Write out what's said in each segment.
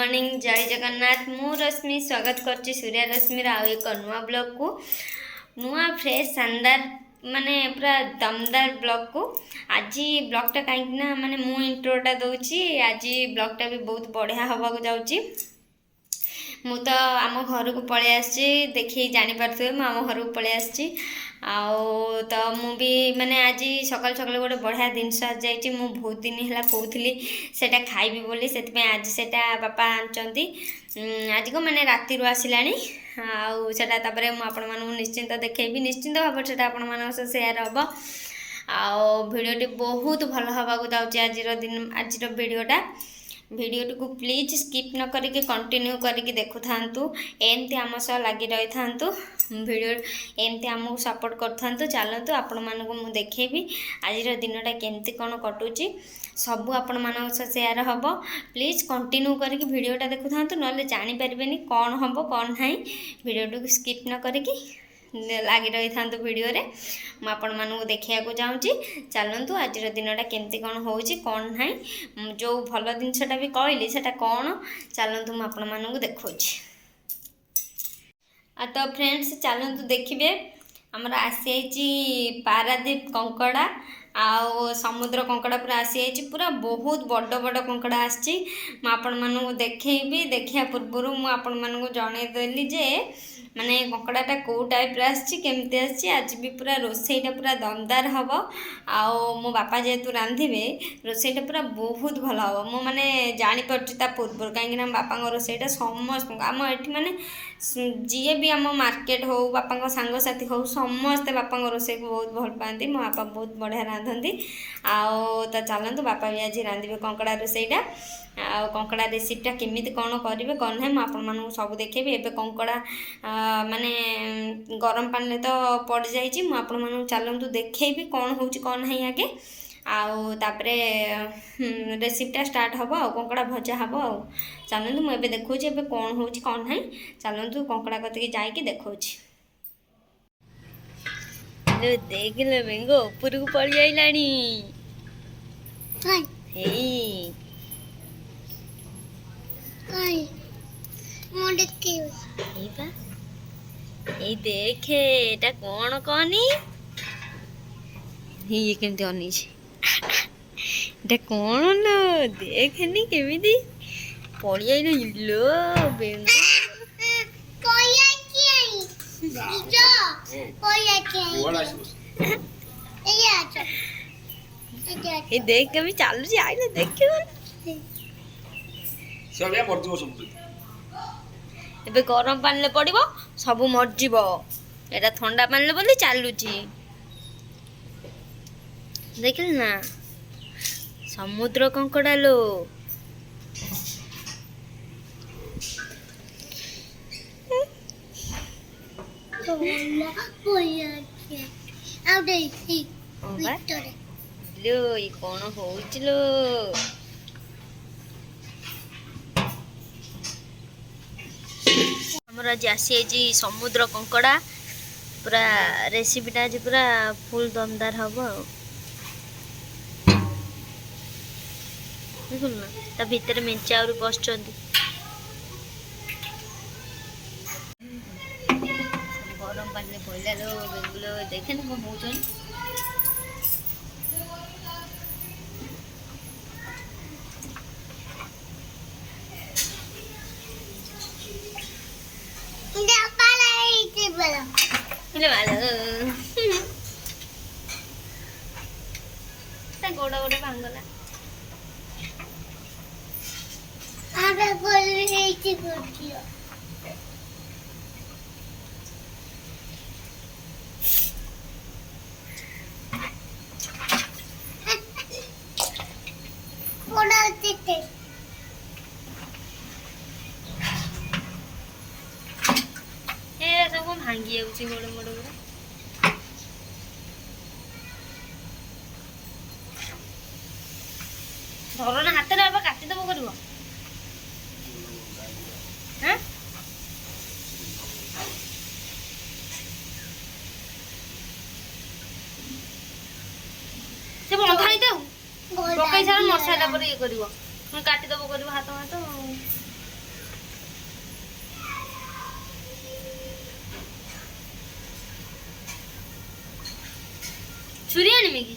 Morning जय जगन्नाथ मु रश्मि स्वागत करची सूर्या रश्मि आउ एक नुआ ब्लॉग को नुआ फ्रेश शानदार माने पूरा दमदार ब्लॉग को आज ब्लॉगटा कहीं माने मु इंट्रोटा दूची आज ब्लॉगटा भी बहुत बढ़िया हवा को जाऊँगी मु तो आम घर को पलि आसी देखिए जानीपारे मु आम घर को पलि आसी तो मु भी माने आज सकाल सकाल गोटे बढ़िया जिनस आसी मु बहुत दिन है कहूली सेटा खाइबी बोली से आज सेटा बापा आनचंती आज को माने राति आसला आउटा तापर मुझे निश्चिंत देखी निश्चिंत भाव से आपण मान सेयार हम आडियोटी बहुत भल हवा जाऊँगी आज भिडटा भिडियो को प्लीज स्किप न करके कंटिन्यू करके देखु थांतु एमती आम सह लगी रही थांतु भिडियो एमती आमको सपोर्ट कर थांतु चलतु आपण मानक मु देखेबी आज दिनटा केमती कौन कटुची सबू आपण मान सेयार हम प्लीज कंटिन्यू करके भिडियोटा देखु थांतु ना जानी पारे कौन हम कौन ना भिडियो स्किप न करके लगी रही था भिडियो रे मुझे मानू देखा चाहूँगी चलतु आज दिनटा केमती कौन हो कौन ना जो भल जिनसटा भी कहली सेटा कौन चलतु मुझे देखा तो फ्रेंड्स चलतु देखिए आमर आसी पारादीप कंकड़ा आउ समुद्र कंकड़ा पूरा आसी पूरा बहुत बड़ बड़ कंकड़ा आसी मुझे देखी देखा पूर्वर मुझे जनईदेली जे माने कंकड़ाटा कौ टाइप केमती आज भी पूरा रोसईटा पूरा दमदार हम आओ मो बापा जेहेतु रांधे रोसईटा पूरा बहुत भल हम मु माने जानीपार्टी पूर्व कहीं बापा रोसईटा समस्त आम ये माने जी भी आम मार्केट हो बापा सांगसाथी हो समस्ते बापा रोसई को बहुत भल पाती मो बापा बहुत बढ़िया रांधती आओ तो चलतु बापा भी आज रांधे कंकड़ा रोसईटा आ कंकड़ा रेसिपीटा केमिति कौन करेंगे कौन ना मुझे सब देखेबी एबे कंकड़ा माने गरम पानी तो पड़ जाइए मुझे चलतु देखेबी कौन हो कौन ना आगे आउ तापरे रेसिपीटा स्टार्ट हम आ कंकड़ा भजा हम आ चलतु मुझे देखा एबे कौन हो कौन ना चलतु कंकड़ा कतिकी जाइए देखा देख लो बेंगो ऊपर को पड़ जाइलानी देखे एटा कौन कहनी ये केमती अनीच एटा कौन लो देखनी केमिति पड़ी आई लो बेंगो देख कभी चालू आइले देख एबे गरम पानी पड़ो सब मरजीव एटा ठंडा पानी बोली चलुची देख ना समुद्र कंकड़ा लो ये कौन हो आज आसी समुद्र कंकड़ा पूरा रेसिपीटा आज पूरा फुल दमदार हम ना भितर मेंचा आउरी बसचंदी गरम पानी पड़ला लो बेंगुलो देखे कौन हो गोड़ा गोटे भांगला सब भांगी जाऊँगी गोड़ मोड़ गुड़ा धर ना हाथ में काटिदेव कर से बंधा ही पकई सारा मसाला पर ये कर काटिदेव कर हाथ हाथ छुरी आनिमी कि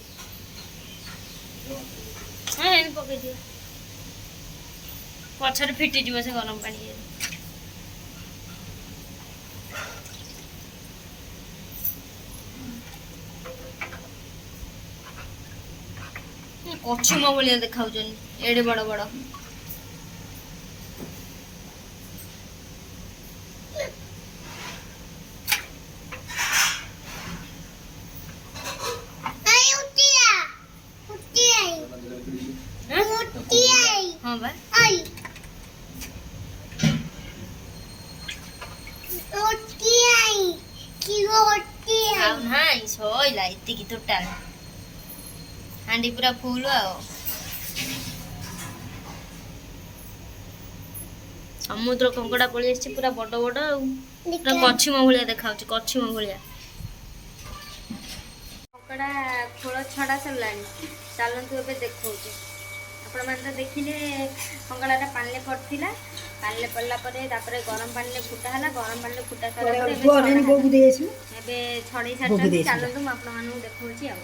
हाँ एम पकई दियो पछरे फिटी जीव से गरम पानी कछुम भाया देखा एडे बड़ बड़ हाँ बा सैला एति टोटाल हांडी पूरा फुल समुद्र कंकड़ा पड़ी पूरा बड़ बड़ पूरा कछुम भाया देखा कछुम भाया कंकड़ा खोल छड़ा सरला चलतु ए देखा आपण मैंने तो देखिले कंकड़ा पानी पड़ता पानी पड़ला गरम पानी फुटा है गरम पानी फुटा छड़े सारी चलतु मुझे आपण देखा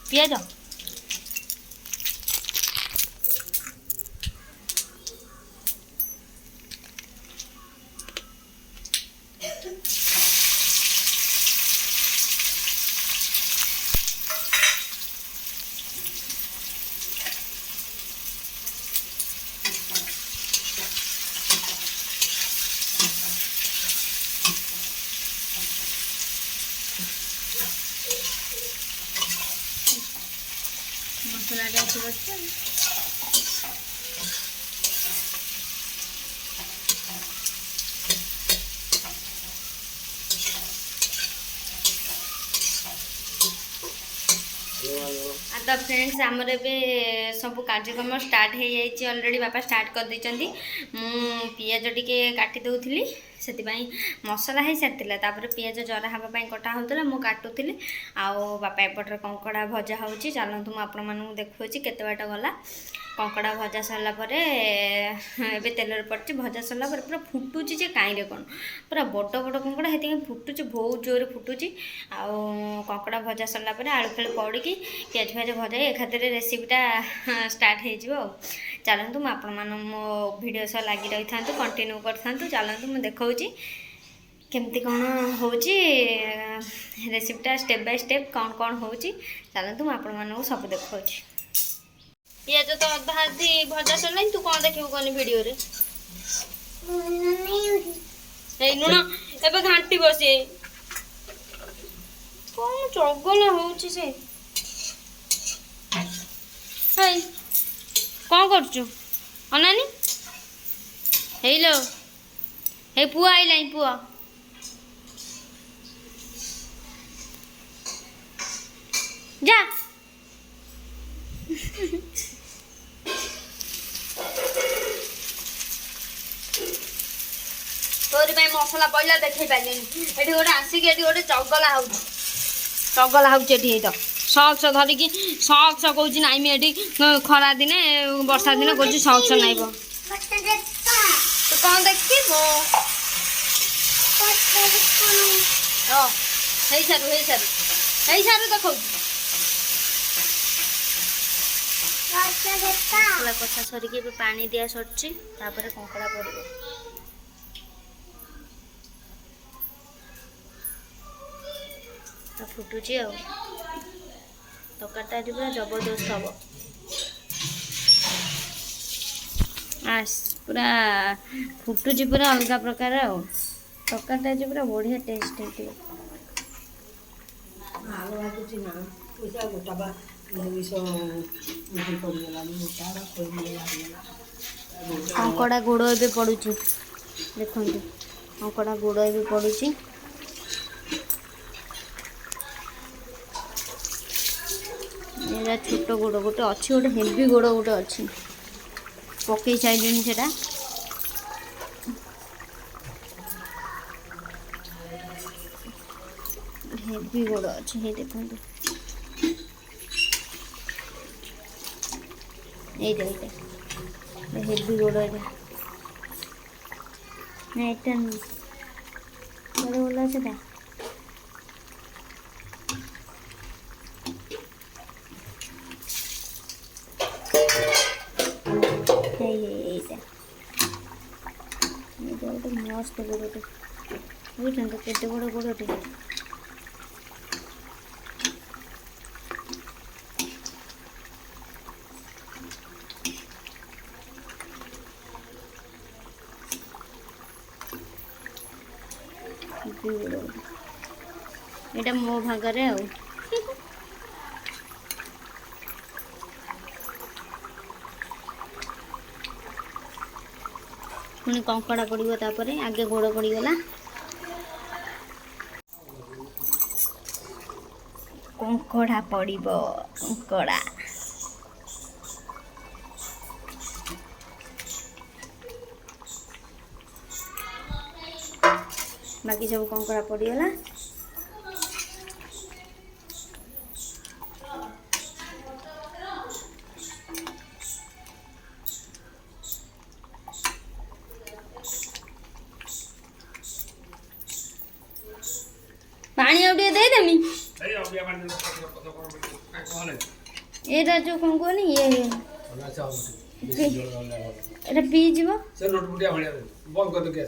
पियाज मसला डाल बच्चा तो फ्रेंड्स आमर ए सब कार्यक्रम स्टार्ट हो जाइए ऑलरेडी बापा स्टार्ट कर देइचंती मु पियाज टिके काटी दउथली सेतिबाई मसला हो सारी तापर पियाज जरा हाँपाई कटा होता मुझे काटुली आउ बापा एपटे कंकड़ा भजा हो चलतु मुझे आपण मानू देखुची केते बाट गला कंकड़ा भजा सरला ए तेल पड़ती भजा सरला पूरा फुटुची जे कहीं कौन पूरा बड़ बड़ कंकड़ा से फुटुची बहुत जोर फुटुची आउ कंकड़ा भजा सरला आलू खेल पड़ी पियाज फियाज भजा एकाथरे रेसिपीटा स्टार्ट हो चलतु मुझे आपण मान मो भिडियो सह लगी रही था कंटिन्यू कर चलतु मुझे देखा केमती कौन हो रेसिपीटा स्टेप बाय स्टेप कौन कौन हो चलतु मुझे आपण मानू सब देखा पियाज तो अधा अधी भजा सरला तू कौन देखिबू कनी वीडियो रे लुण एबे घांटी बसे कौन चगल होउची से हेई कौन करचु अनानी हेलो हे पुआ आइलाई पुआ जा तोरी मसला पड़ा देखे पारे ये गोटे आसिक गोटे चगला हो सक्स धरिकी सक्स कौच नाइमी ये खरा दिने वर्षा दिन कौच सक्स नाइब तू कौन देखी सारू देखा ମସଲା କଷା ସରିକି ଏବେ ପାଣି ଦିଆ ସରିଛି, ତାପରେ କଙ୍କଡ଼ା ପଡ଼ିବ। ଫୁଟୁଛି ଆଉ ତରକାରୀଟା ଆଜି ପୁରା ଜବରଦସ୍ତ ହବ। ପୁରା ଫୁଟୁଛି ପୁରା ଅଲଗା ପ୍ରକାର ଆଉ ତରକାରୀଟା ଆଜି ପୁରା ବଢ଼ିଆ ଟେଷ୍ଟ ହେଇଥିବ। କଙ୍କଡ଼ା ଗୋଡ଼ ଏବେ ପଡ଼ୁଛି, ଦେଖନ୍ତୁ କଙ୍କଡ଼ା ଗୋଡ଼ ଏବେ ପଡ଼ୁଛି। ଏଇଟା ଛୋଟ ଗୋଡ଼ ଗୋଟେ ଅଛି, ଗୋଟେ ହେଭି ଗୋଡ଼ ଗୋଟେ ଅଛି, ପକେଇ ସାରିଲେଣି ସେଟା। ହେଭି ଗୋଡ଼ ଅଛି, ହେଇ ଦେଖନ୍ତୁ এইটা হেভি গোড় এটা না, এটা বড় বলা সেটা এইটা গোটে মস্ত গোড়টে বুঝছেন তো, কেটে বড় গোড়টে। এটা ମୋ ଭାଗରେ ଆଉ ପୁଣି କଙ୍କଡ଼ା ପଡ଼ିବ, ତାପରେ ଆଗେ ଗୋଡ଼ ପଡ଼ିଗଲା, କଙ୍କଡ଼ା ପଡ଼ିବ। କଙ୍କଡ଼ା ବାକି ସବୁ କଙ୍କଡ଼ା ପଡ଼ିଗଲା। ପାଣି ଆଉ ଟିକେ ଦେଇଦେମି। ଏଇଟା ଯୋଉ କଣ କୁହନି ଇଏ ଏଇଟା ପିଇଯିବ, ବନ୍ଦ କରିଦେବି।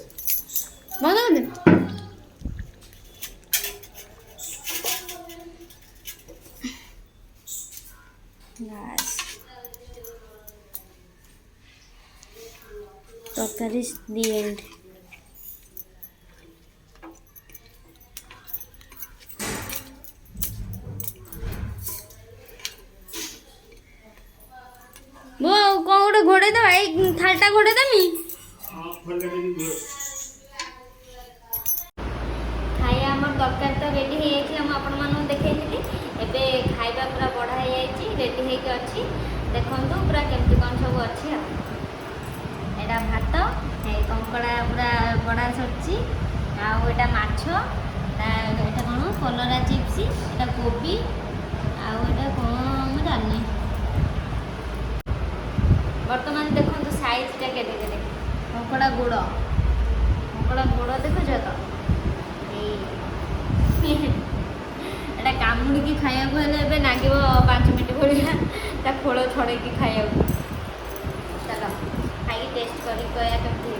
তরকারি দি এন্ড। वो कौन गोटे घोड़े दबा, एई थालटा घोड़े देमी। खाइया हमर तरकारी तो रेडी हो जाइए, हम आपण मानू देखैली। एबे खाइबा पूरा बढ़ा हो जाइए, रेडी होके अछि। देखंतु पूरा केमती कोन सब अछि। एटा भात, ए कंकड़ा पूरा बड़ा सब्जी, आ एटा माछ, एटा कोन कलरा चिप्स, एटा कोबी, आ एटा कोन म जानि। बर्तमान देखो साइजटा के कंकड़ा गोड़ देखुच तो एटा कामुड़ी खाया नागे 5 मिनट भाया खोल छड़े खाया। चलो खाई टेस्ट कर कमी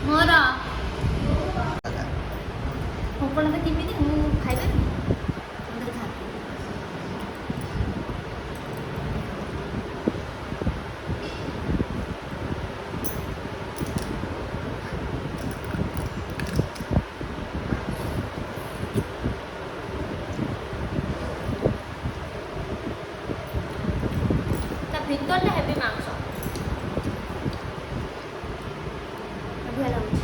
मोर कंकड़ा तो केमी खाइबे भितर हेवी मांस बढ़िया लगुच।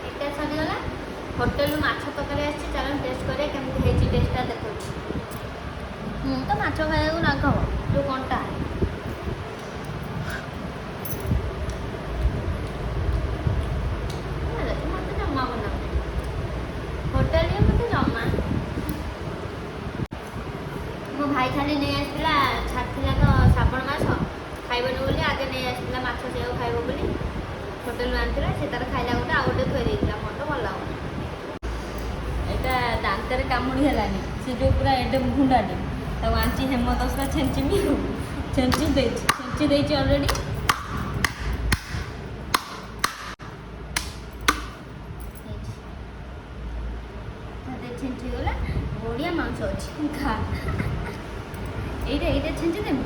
एटा सरीगला होटेल माछ तरकारी आसी, चल टेस्ट करें केमती होती, टेस्टा देखो। तो माछ खाया राग जो कंटा मत जमा बना मो भाई खाली नहीं आसला छाड़ा तो श्रावण मास खाइबन बोली आगे नहीं आसला माछ सेव खाइब बोली होटेल आनी से तार खाइला गोटे आउ गोटे थोड़ी देता मन तो भल लगुन यहाँ दांतर कामुड़ी है से जो पूरा एडे भुंडाटे तो आंची हेमदस्ता छेचमी छेची दे अलरेडी छेचीगला बढ़िया मांस अच्छी खा ये छेची देवी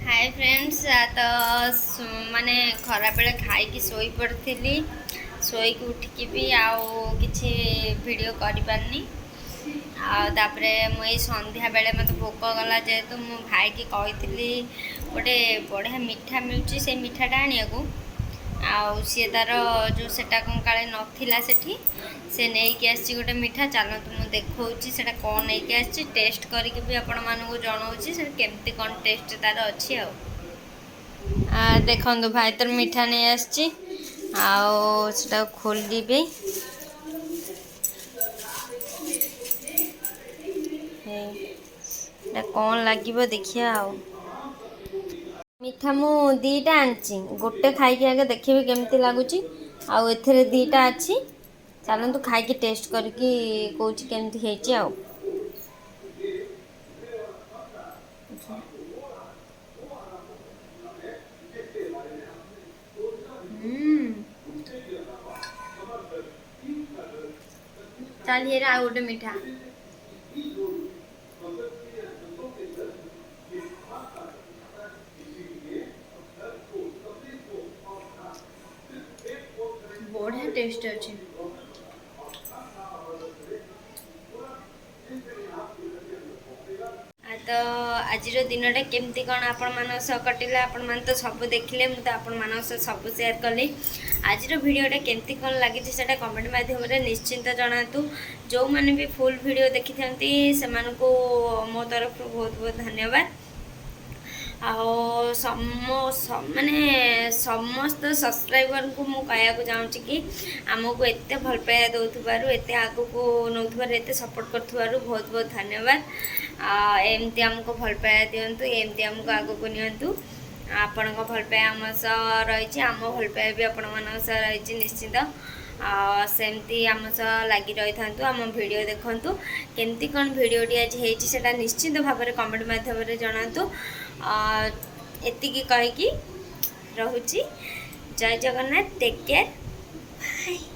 हाय फ्रेंड्स तो माने खरा बेले खाई शोई पड़ी शोक उठिकी भी आउ किसी वीडियो कर पारनी आउे मुझे संध्या बेले मत भोक गला जेहेतु मो भाई की कही गोटे बढ़िया मिठा मिलूँ से मिठाटा आने को आउ सी तार जो सेटा कौन काले नथिला सेठी से नहीं आसी गोटे मिठा चलतु मुझे देखा से कौन नहीं आसी टेस्ट करके भी आपण मानक जनाऊँगी से केमती कौन टेस्ट तार अच्छी देखु भाई तर मिठा नहीं आसी आटा खोली भी कौन लगे देखिया मिठा मु दीटा आनी गोटे खाई आगे देखी केमती लगुच आउ एथे दीटा अच्छी चलतु खाई टेस्ट करके कौच केमती है चल ये आ गोटे मिठा बढ़िया टेस्ट अच्छे तो आज दिनटा केमती कौन आपण मान सह कटिला आपण मान तो सब देखिले मुझे आपण मान सब शेयर कली आज वीडियोटा केमती कौन लगी से कमेंट माध्यम निश्चिंत जनातु जो मैंने भी फुल वीडियो देखी था से मो तरफ बहुत बहुत धन्यवाद माने समस्त सब्सक्राइबर को मु कहया चाहूँगी कि आमको एत भल पाया दौर एत आग को नौथबार एत सपोर्ट कर बहुत बहुत धन्यवाद एमती आमको भल पाया दिंतु एमती आमको आग को नियंतु आपण भल पाया आम सह रही आम भल पाया भी आपण मान सह रही निश्चित सेमती आम सह लगी रही था आम वीडियो देखु केमती कौन वीडियोटी आज होता निश्चित भाव में कमेंट माध्यम जनातु एतिकी कहीकि रहुची जय जगन्नाथ टेक केयर बाय।